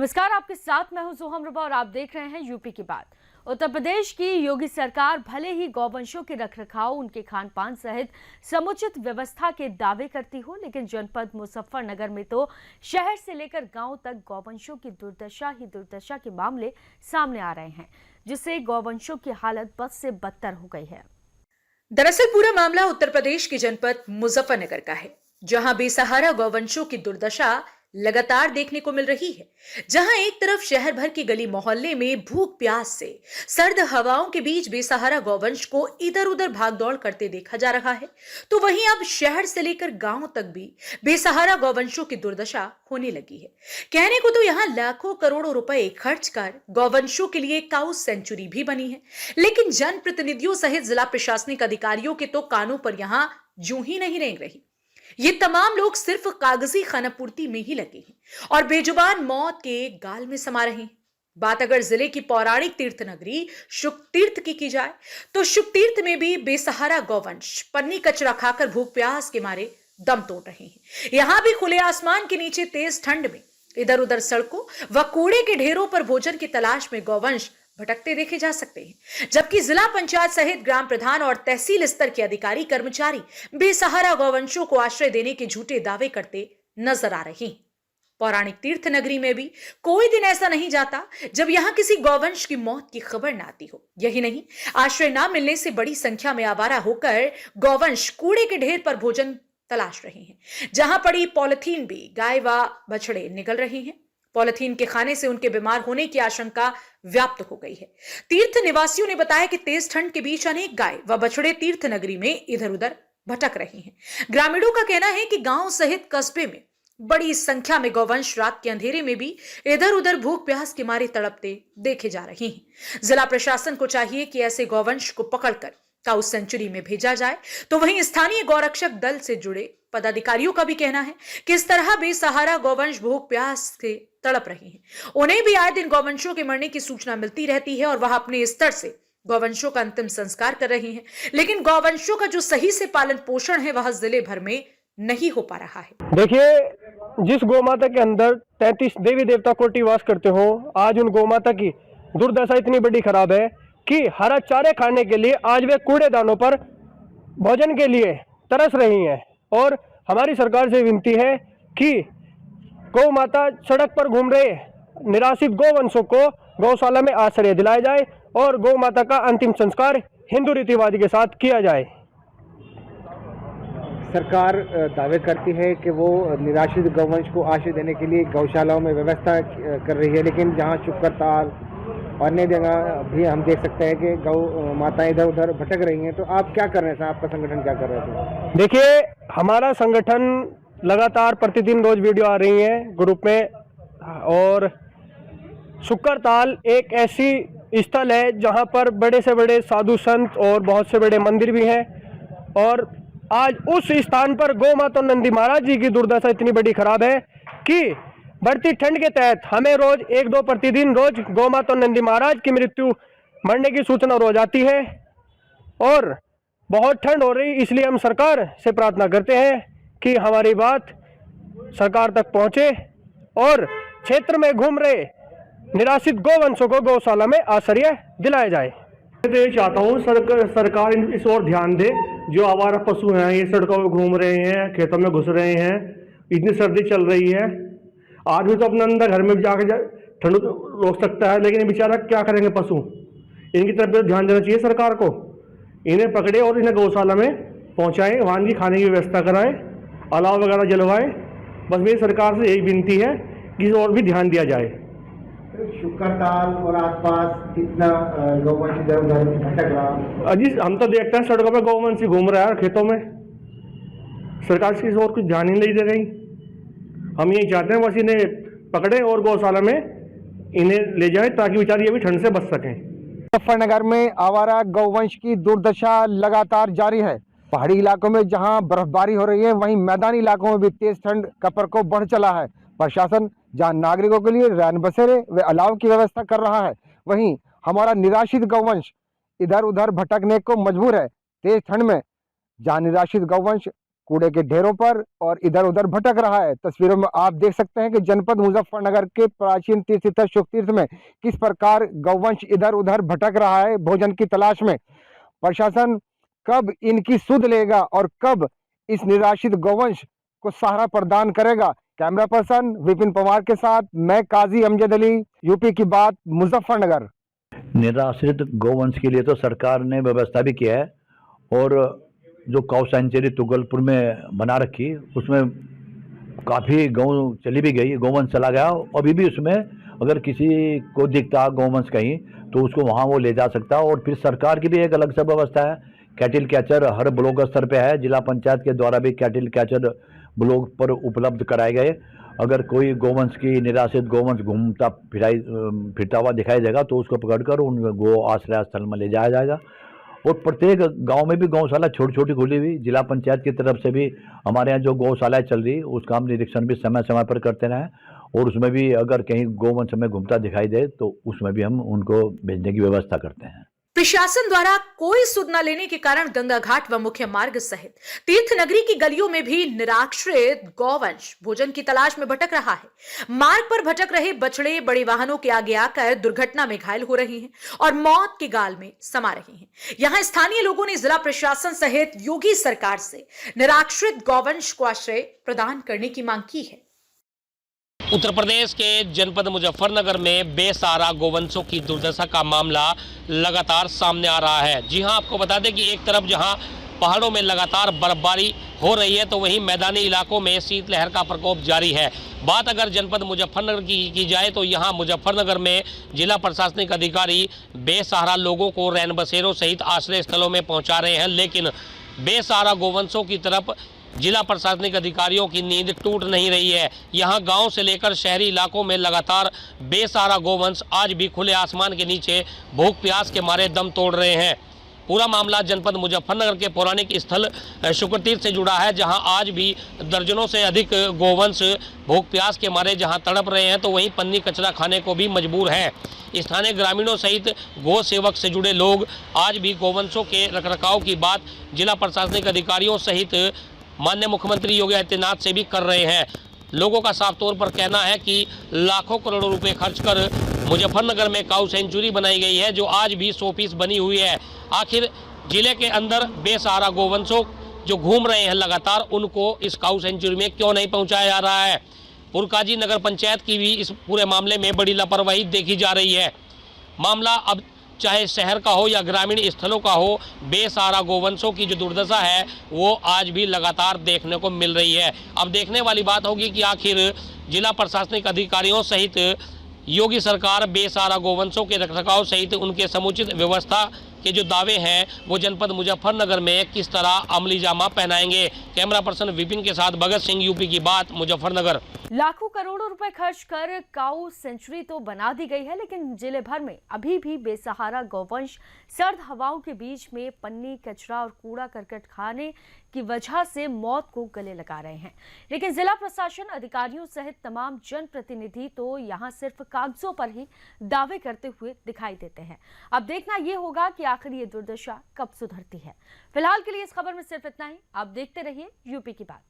नमस्कार, आपके साथ मैं हूं सोहम रुबा और आप देख रहे हैं यूपी की बात। उत्तर प्रदेश की योगी सरकार भले ही गौवंशों के रखरखाव, उनके खान पान सहित समुचित व्यवस्था के दावे करती हो, लेकिन जनपद मुजफ्फरनगर में तो शहर से लेकर गांव तक गौवंशों की दुर्दशा के मामले सामने आ रहे हैं, जिससे गौवंशों की हालत बद से बदतर हो गई है। दरअसल पूरा मामला उत्तर प्रदेश के जनपद मुजफ्फरनगर का है, जहां बेसहारा गौवंशों की दुर्दशा लगातार देखने को मिल रही है। जहां एक तरफ शहर भर के गली मोहल्ले में भूख प्यास से सर्द हवाओं के बीच बेसहारा गौवंश को इधर उधर भागदौड़ करते देखा जा रहा है, तो वहीं अब शहर से लेकर गांव तक भी बेसहारा गौवंशों की दुर्दशा होने लगी है। कहने को तो यहाँ लाखों करोड़ों रुपए खर्च कर गौवंशों के लिए काऊ सेंचुरी भी बनी है, लेकिन जनप्रतिनिधियों सहित जिला प्रशासनिक अधिकारियों के तो कानों पर यहाँ जूं ही नहीं रेंग रही। ये तमाम लोग सिर्फ कागजी खानापूर्ति में ही लगे हैं और बेजुबान मौत के गाल में समा रहे हैं। बात अगर जिले की पौराणिक तीर्थ नगरी शुकतीर्थ की जाए, तो शुकतीर्थ में भी बेसहारा गौवंश पन्नी कचरा खाकर भूख प्यास के मारे दम तोड़ रहे हैं। यहां भी खुले आसमान के नीचे तेज ठंड में इधर उधर सड़कों व कूड़े के ढेरों पर भोजन की तलाश में गौवंश भटकते देखे जा सकते हैं, जबकि जिला पंचायत सहित ग्राम प्रधान और तहसील स्तर के अधिकारी कर्मचारी बेसहारा गौवंशों को आश्रय देने के झूठे दावे करते नजर आ रहे हैं। पौराणिक तीर्थ नगरी में भी कोई दिन ऐसा नहीं जाता जब यहां किसी गौवंश की मौत की खबर न आती हो। यही नहीं, आश्रय न मिलने से बड़ी संख्या में आवारा होकर गौवंश कूड़े के ढेर पर भोजन तलाश रहे हैं, जहां पड़ी पॉलिथीन भी गाय व बछड़े निगल रहे हैं। पॉलिथीन के खाने से उनके बीमार होने की आशंका व्याप्त हो गई है। तीर्थ निवासियों ने बताया कि तेज ठंड के बीच अनेक गाय व बछड़े तीर्थ नगरी में इधर उधर भटक रहे हैं। ग्रामीणों का कहना है कि गांव सहित कस्बे में बड़ी संख्या में गौवंश रात के अंधेरे में भी इधर उधर भूख प्यास के मारे तड़पते देखे जा रहे हैं। जिला प्रशासन को चाहिए कि ऐसे गौवंश को पकड़कर काऊ सेंचुरी में भेजा जाए, तो वहीं स्थानीय गौरक्षक दल से जुड़े पदाधिकारियों का भी कहना है कि इस तरह बेसहारा गौवंश भूख प्यास से तड़प रहे हैं। उन्हें भी आए दिन गौवंशों के मरने की सूचना मिलती रहती है और वह अपने स्तर से गौवंशों का अंतिम संस्कार कर रही हैं, लेकिन गौवंशों का जो सही से पालन पोषण है वह जिले भर में नहीं हो पा रहा है। देखिए, जिस गौ माता के अंदर 33 देवी देवता कोटि वास करते हो, आज उन गौ माता की दुर्दशा इतनी बड़ी खराब है कि हरा चारे खाने के लिए आज वे कूड़ेदानों पर भोजन के लिए तरस रही हैं। और हमारी सरकार से विनती है कि गौ माता सड़क पर घूम रहे निराश्रित गौवंशों को गौशाला में आश्रय दिलाया जाए और गौ माता का अंतिम संस्कार हिंदू रीतिवादी के साथ किया जाए। सरकार दावे करती है कि वो निराश्रित गौवंश को आश्रय देने के लिए गौशालाओं में व्यवस्था कर रही है, लेकिन जहां शुक्रताल अन्य जगह भी हम देख सकते हैं कि गौ माताएं इधर उधर भटक रही हैं। तो आप क्या कर रहे हैं, आपका संगठन क्या कर रहे थे? देखिए, हमारा संगठन लगातार प्रतिदिन रोज वीडियो आ रही है ग्रुप में, और शुक्रताल एक ऐसी स्थल है जहां पर बड़े से बड़े साधु संत और बहुत से बड़े मंदिर भी हैं। और आज उस स्थान पर गौ माता नंदी महाराज जी की दुर्दशा इतनी बड़ी खराब है कि बढ़ती ठंड के तहत हमें रोज 1-2 प्रतिदिन रोज गौ माता नंदी महाराज की मृत्यु मरने की सूचना रोज आती है। और बहुत ठंड हो रही, इसलिए हम सरकार से प्रार्थना करते हैं कि हमारी बात सरकार तक पहुंचे और क्षेत्र में घूम रहे निराश्रित गौवंशों को गौशाला में आश्रय दिलाया जाए। मैं ये चाहता हूँ सरकार इस ओर ध्यान दे। जो आवारा पशु हैं, ये सड़कों में घूम रहे हैं, खेतों में घुस रहे हैं, इतनी सर्दी चल रही है। आदमी तो अपने अंदर घर में भी जाकर ठंड रोक सकता है, लेकिन बेचारा क्या करेंगे पशु। इनकी तरफ ध्यान देना चाहिए सरकार को। इन्हें पकड़े और इन्हें गौशाला में पहुंचाएं, वहाँ की खाने की व्यवस्था कराएं, अलाव वगैरह जलवाएं। बस मेरी सरकार से यही विनती है कि इस ओर भी ध्यान दिया जाए। शुक्रताल और आसपास कितना गौवंश इधर उधर भटक रहा? अजी, हम तो देखते हैं सड़कों पर गौवंश घूम रहा है खेतों में। सरकार इस ओर कुछ ध्यान ही नहीं दे रही। हम यही चाहते हैं बस इन्हें पकड़े और गौशाला में इन्हें ले जाएं, ताकि बेचारी ये भी ठंड से बच सकें। मुजफ्फरनगर में आवारा गौवंश की दुर्दशा लगातार जारी है। पहाड़ी इलाकों में जहां बर्फबारी हो रही है, वहीं मैदानी इलाकों में भी तेज ठंड का प्रकोप बढ़ चला है। प्रशासन जहां नागरिकों के लिए रैन बसेरे व अलाव की व्यवस्था कर रहा है, वहीं हमारा निराश्रित गौवंश इधर उधर भटकने को मजबूर है। तेज ठंड में जहां निराश्रित गौवंश कूड़े के ढेरों पर और इधर उधर भटक रहा है। तस्वीरों में आप देख सकते हैं कि जनपद मुजफ्फरनगर के प्राचीन तीर्थ स्थल शुकतीर्थ में किस प्रकार गौवंश इधर उधर भटक रहा है भोजन की तलाश में। प्रशासन कब इनकी सुध लेगा और कब इस निराश्रित गौवंश को सहारा प्रदान करेगा। कैमरा पर्सन विपिन पवार के साथ मैं काजी अमजद अली, यूपी की बात, मुजफ्फरनगर। निराश्रित गौवंश के लिए तो सरकार ने व्यवस्था भी किया है और जो काऊ सेंचुरी तुगलपुर में बना रखी उसमें काफ़ी गौ चली भी गई, गौवंश चला गया। अभी भी उसमें अगर किसी को दिखता गौवंश कहीं तो उसको वहाँ वो ले जा सकता है। और फिर सरकार की भी एक अलग सा व्यवस्था है, कैटिल कैचर हर ब्लॉक स्तर पे है। जिला पंचायत के द्वारा भी कैटिल कैचर ब्लॉक पर उपलब्ध कराए गए। अगर कोई गौवंश की निराश्रित गौवंश घूमता फिरता हुआ दिखाई देगा तो उसको पकड़कर उन गौ आश्रय स्थल में ले जाया जाएगा। और प्रत्येक गांव में भी गौशाला छोटी छोटी खुली हुई, जिला पंचायत की तरफ से भी हमारे यहाँ जो गौशालाएं चल रही उसका हम निरीक्षण भी समय समय पर करते रहें। और उसमें भी अगर कहीं गौवंश हमें घूमता दिखाई दे तो उसमें भी हम उनको भेजने की व्यवस्था करते हैं। प्रशासन द्वारा कोई सुध न लेने के कारण गंगा घाट व मुख्य मार्ग सहित तीर्थ नगरी की गलियों में भी निराश्रित गौवंश भोजन की तलाश में भटक रहा है। मार्ग पर भटक रहे बछड़े बड़े वाहनों के आगे आकर दुर्घटना में घायल हो रहे हैं और मौत के गाल में समा रहे हैं। यहां स्थानीय लोगों ने जिला प्रशासन सहित योगी सरकार से निराश्रित गौवंश को आश्रय प्रदान करने की मांग की है। उत्तर प्रदेश के जनपद मुजफ्फरनगर में बेसहारा गौवंशों की दुर्दशा का मामला लगातार सामने आ रहा है। जी हां, आपको बता दें कि एक तरफ जहां पहाड़ों में लगातार बर्फबारी हो रही है तो वहीं मैदानी इलाकों में शीतलहर का प्रकोप जारी है। बात अगर जनपद मुजफ्फरनगर की जाए तो यहां मुजफ्फरनगर में जिला प्रशासनिक अधिकारी बेसहारा लोगों को रैन बसेरों सहित आश्रय स्थलों में पहुँचा रहे हैं, लेकिन बेसहारा गौवंशों की तरफ जिला प्रशासनिक अधिकारियों की नींद टूट नहीं रही है। यहां गांव से लेकर शहरी इलाकों में लगातार बेसहारा गौवंश आज भी खुले आसमान के नीचे भूख प्यास के मारे दम तोड़ रहे हैं। पूरा मामला जनपद मुजफ्फरनगर के पौराणिक स्थल शुक्रतीर्थ से जुड़ा है, जहां आज भी दर्जनों से अधिक गौवंश भूख प्यास के मारे जहां तड़प रहे हैं तो वहीं पन्नी कचरा खाने को भी मजबूर हैं। स्थानीय ग्रामीणों सहित गौ सेवक से जुड़े लोग आज भी गौवंशों के रखरखाव की बात जिला प्रशासनिक अधिकारियों सहित माननीय मुख्यमंत्री योगी आदित्यनाथ से भी कर रहे हैं। लोगों का साफ तौर पर कहना है कि लाखों करोड़ों रुपए खर्च कर मुजफ्फरनगर में काऊ सेंचुरी बनाई गई है जो आज भी 100% बनी हुई है। आखिर जिले के अंदर बेसहारा गौवंशों जो घूम रहे हैं लगातार, उनको इस काऊ सेंचुरी में क्यों नहीं पहुंचाया जा रहा है। पुरकाजी नगर पंचायत की भी इस पूरे मामले में बड़ी लापरवाही देखी जा रही है। मामला अब चाहे शहर का हो या ग्रामीण स्थलों का हो, बेसहारा गौवंशों की जो दुर्दशा है वो आज भी लगातार देखने को मिल रही है। अब देखने वाली बात होगी कि आखिर जिला प्रशासनिक अधिकारियों सहित योगी सरकार बेसहारा गौवंशों के रखरखाव सहित उनके समुचित व्यवस्था के जो दावे हैं वो जनपद मुजफ्फरनगर में किस तरह अमली जामा पहनाएंगे। कैमरा पर्सन विपिन के साथ भगत सिंह, यूपी की बात, मुजफ्फरनगर। लाखों करोड़ों रुपए खर्च कर काऊ सेंचुरी तो बना दी गई है, लेकिन जिले भर में अभी भी बेसहारा गौवंश सर्द हवाओं के बीच में पन्नी, कचरा और कूड़ा करकट खाने की वजह से मौत को गले लगा रहे हैं। लेकिन जिला प्रशासन, अधिकारियों सहित तमाम जनप्रतिनिधि तो यहां सिर्फ कागजों पर ही दावे करते हुए दिखाई देते हैं। अब देखना यह होगा कि आखिर ये दुर्दशा कब सुधरती है। फिलहाल के लिए इस खबर में सिर्फ इतना ही। आप देखते रहिए यूपी की बात।